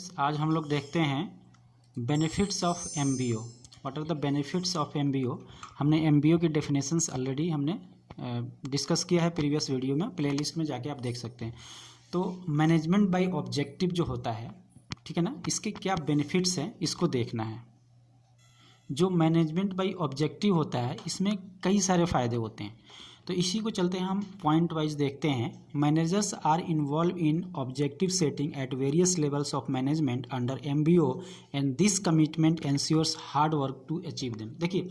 Students, आज हम लोग देखते हैं benefits of MBO. What are the benefits of MBO. हमने एमबीओ की डेफिनेशंस ऑलरेडी हमने डिस्कस किया है प्रीवियस वीडियो में, प्लेलिस्ट में जाके आप देख सकते हैं। तो मैनेजमेंट बाय ऑब्जेक्टिव जो होता है, ठीक है ना, इसके क्या बेनिफिट्स हैं इसको देखना है। जो मैनेजमेंट बाय ऑब्जेक्टिव होता है इसमें कई सारे फ़ायदे होते हैं, तो इसी को चलते हैं हम पॉइंट वाइज देखते हैं। Managers are involve in objective setting at various levels of management under MBO and this commitment ensures hard work to achieve them. देखिए,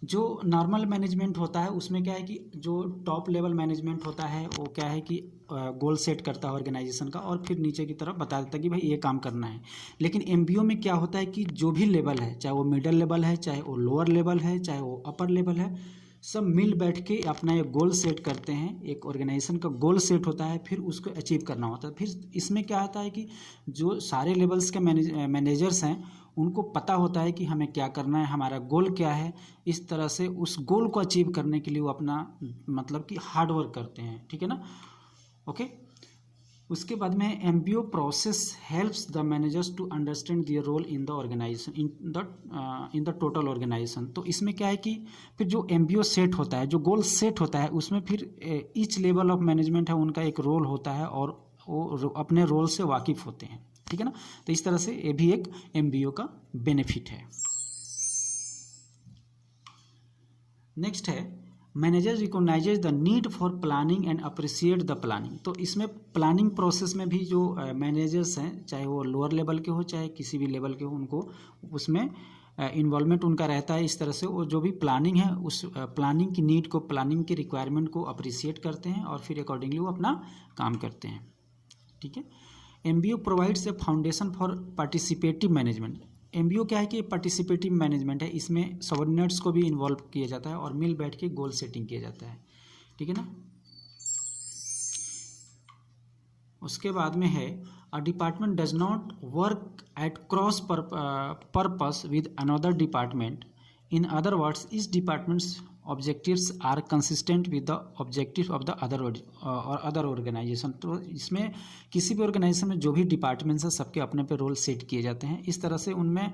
जो नॉर्मल मैनेजमेंट होता है उसमें क्या है कि जो टॉप लेवल मैनेजमेंट होता है वो क्या है कि गोल सेट करता है ऑर्गेनाइजेशन का और फिर नीचे की तरफ बता देता है कि भाई ये काम करना है। लेकिन एमबीओ में क्या होता है कि जो भी लेवल है, चाहे वो मिडिल लेवल है, चाहे वो लोअर लेवल है, चाहे वो अपर लेवल है, सब मिल बैठ के अपना एक गोल सेट करते हैं। एक ऑर्गेनाइजेशन का गोल सेट होता है, फिर उसको अचीव करना होता है। फिर इसमें क्या होता है कि जो सारे लेवल्स के मैनेजर्स हैं उनको पता होता है कि हमें क्या करना है, हमारा गोल क्या है। इस तरह से उस गोल को अचीव करने के लिए वो अपना मतलब कि हार्ड वर्क करते हैं, ठीक है ना। ओके, उसके बाद में MBO process helps the managers to understand their role in the organisation in the total organisation. तो इसमें क्या है कि फिर जो एमबीओ सेट होता है, जो गोल सेट होता है, उसमें फिर ईच लेवल ऑफ मैनेजमेंट है उनका एक रोल होता है और वो अपने रोल से वाकिफ होते हैं, ठीक है ना। तो इस तरह से ये भी एक एमबीओ का बेनिफिट है। नेक्स्ट है manager recognises the need for planning and appreciate the planning. तो इसमें प्लानिंग प्रोसेस में भी जो मैनेजर्स हैं, चाहे वो लोअर लेवल के हो चाहे किसी भी लेवल के हो, उनको उसमें इन्वॉल्वमेंट उनका रहता है। इस तरह से वो जो भी प्लानिंग है उस प्लानिंग की नीड को, प्लानिंग की रिक्वायरमेंट को अप्रिशिएट करते हैं और फिर अकॉर्डिंगली वो अपना काम करते हैं, ठीक है। MBO provides a foundation for participative management. MBO क्या है कि पार्टिसिपेटिव मैनेजमेंट है, इसमें सबऑर्डिनेट्स को भी इन्वॉल्व किया जाता है और मिल बैठ के गोल सेटिंग किया जाता है, ठीक है ना। उसके बाद में है a department does not work at cross purpose with another department. In other words, इस departments objectives are consistent with the objective of the other organisation. तो इसमें किसी भी ऑर्गेनाइजेशन में जो भी डिपार्टमेंट्स हैं सबके अपने पे रोल सेट किए जाते हैं। इस तरह से उनमें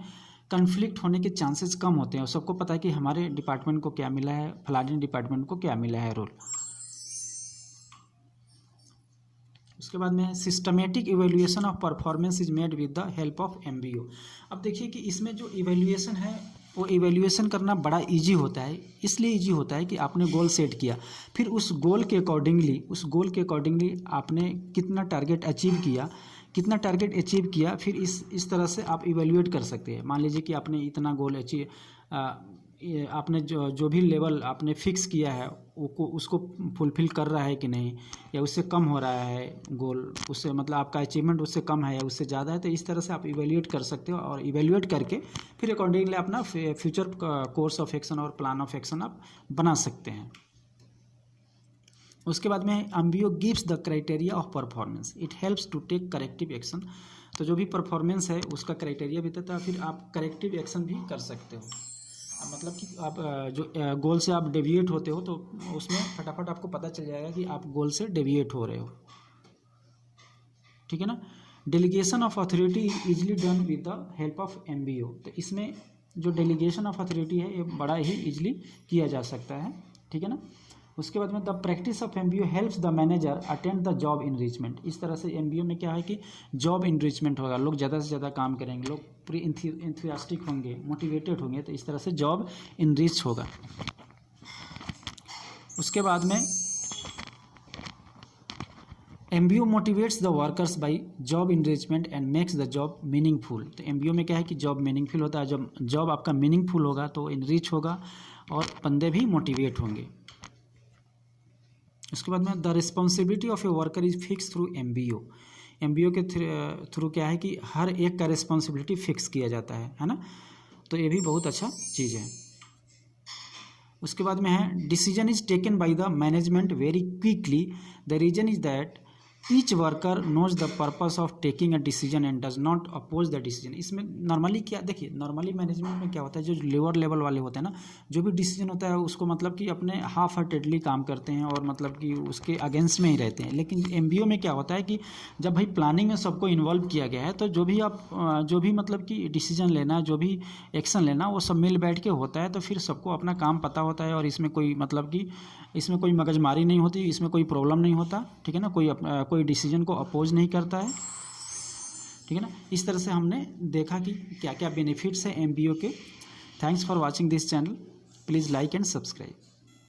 कन्फ्लिक्ट होने के चांसेस कम होते हैं और सबको पता है कि हमारे डिपार्टमेंट को क्या मिला है, फलाने डिपार्टमेंट को क्या मिला है रोल। उसके बाद में systematic evaluation of performance is made with the help of MBO. अब देखिए कि इसमें जो इवेल्युएशन है वो इवेल्युएशन करना बड़ा इजी होता है। इसलिए इजी होता है कि आपने गोल सेट किया, फिर उस गोल के अकॉर्डिंगली आपने कितना टारगेट अचीव किया, फिर इस तरह से आप इवेल्युएट कर सकते हैं। मान लीजिए कि आपने इतना गोल अचीव, आपने जो भी लेवल आपने फिक्स किया है उसको फुलफिल कर रहा है कि नहीं, या उससे कम हो रहा है गोल, उससे मतलब आपका अचीवमेंट उससे कम है या उससे ज़्यादा है। तो इस तरह से आप इवेल्युएट कर सकते हो और इवेल्युएट करके फिर अकॉर्डिंगली अपना फ्यूचर कोर्स ऑफ एक्शन और प्लान ऑफ एक्शन आप बना सकते हैं। उसके बाद में MBO gives the criteria of performance, it helps to take corrective action. तो जो भी परफॉर्मेंस है उसका क्राइटेरिया भी देता है, फिर आप करेक्टिव एक्शन भी कर सकते हो। मतलब कि आप जो गोल से आप डेविएट होते हो तो उसमें फटाफट आपको पता चल जाएगा कि आप गोल से डेविएट हो रहे हो, ठीक है ना। Delegation of authority easily done with the help of MBO. तो इसमें जो डेलीगेशन ऑफ अथॉरिटी है ये बड़ा ही इजीली किया जा सकता है, ठीक है ना। उसके बाद में the practice of MBO helps the manager attend the job enrichment. इस तरह से एमबीओ में क्या है कि जॉब इनरिचमेंट होगा, लोग ज़्यादा से ज़्यादा काम करेंगे, लोग पूरी इंथुसियास्टिक होंगे, मोटिवेटेड होंगे, तो इस तरह से जॉब इनरिच होगा। उसके बाद में MBO motivates the workers by job enrichment and makes the job meaningful. तो एमबीओ में क्या है कि जॉब मीनिंगफुल होता है। जब जॉब आपका मीनिंगफुल होगा तो इनरिच होगा और बंदे भी मोटिवेट होंगे। उसके बाद में the responsibility of a worker is fix through MBO. MBO के थ्रू क्या है कि हर एक का रिस्पॉन्सिबिलिटी फिक्स किया जाता है ना। तो ये भी बहुत अच्छा चीज़ है। उसके बाद में है decision is taken by the management very quickly. The reason is that each worker knows the purpose of taking a decision and does not oppose the decision. इसमें नॉर्मली क्या, देखिए नॉर्मली मैनेजमेंट में क्या होता है, जो लोअर लेवल वाले होते हैं ना, जो भी डिसीजन होता है उसको मतलब कि अपने हाफ हार्टेडली काम करते हैं और मतलब कि उसके अगेंस्ट में ही रहते हैं। लेकिन एमबीओ में क्या होता है कि जब भाई प्लानिंग में सबको इन्वॉल्व किया गया है, तो जो भी मतलब कि डिसीजन लेना, जो भी एक्शन लेना, वो सब मिल बैठ के होता है, तो फिर सबको अपना काम पता होता है और इसमें कोई मतलब कि इसमें कोई मगजमारी नहीं होती, इसमें कोई प्रॉब्लम नहीं होता, ठीक है ना, कोई डिसीजन को अपोज नहीं करता है, ठीक है ना। इस तरह से हमने देखा कि क्या क्या बेनिफिट्स हैं एमबीओ के। Thanks for watching this channel, please like and subscribe.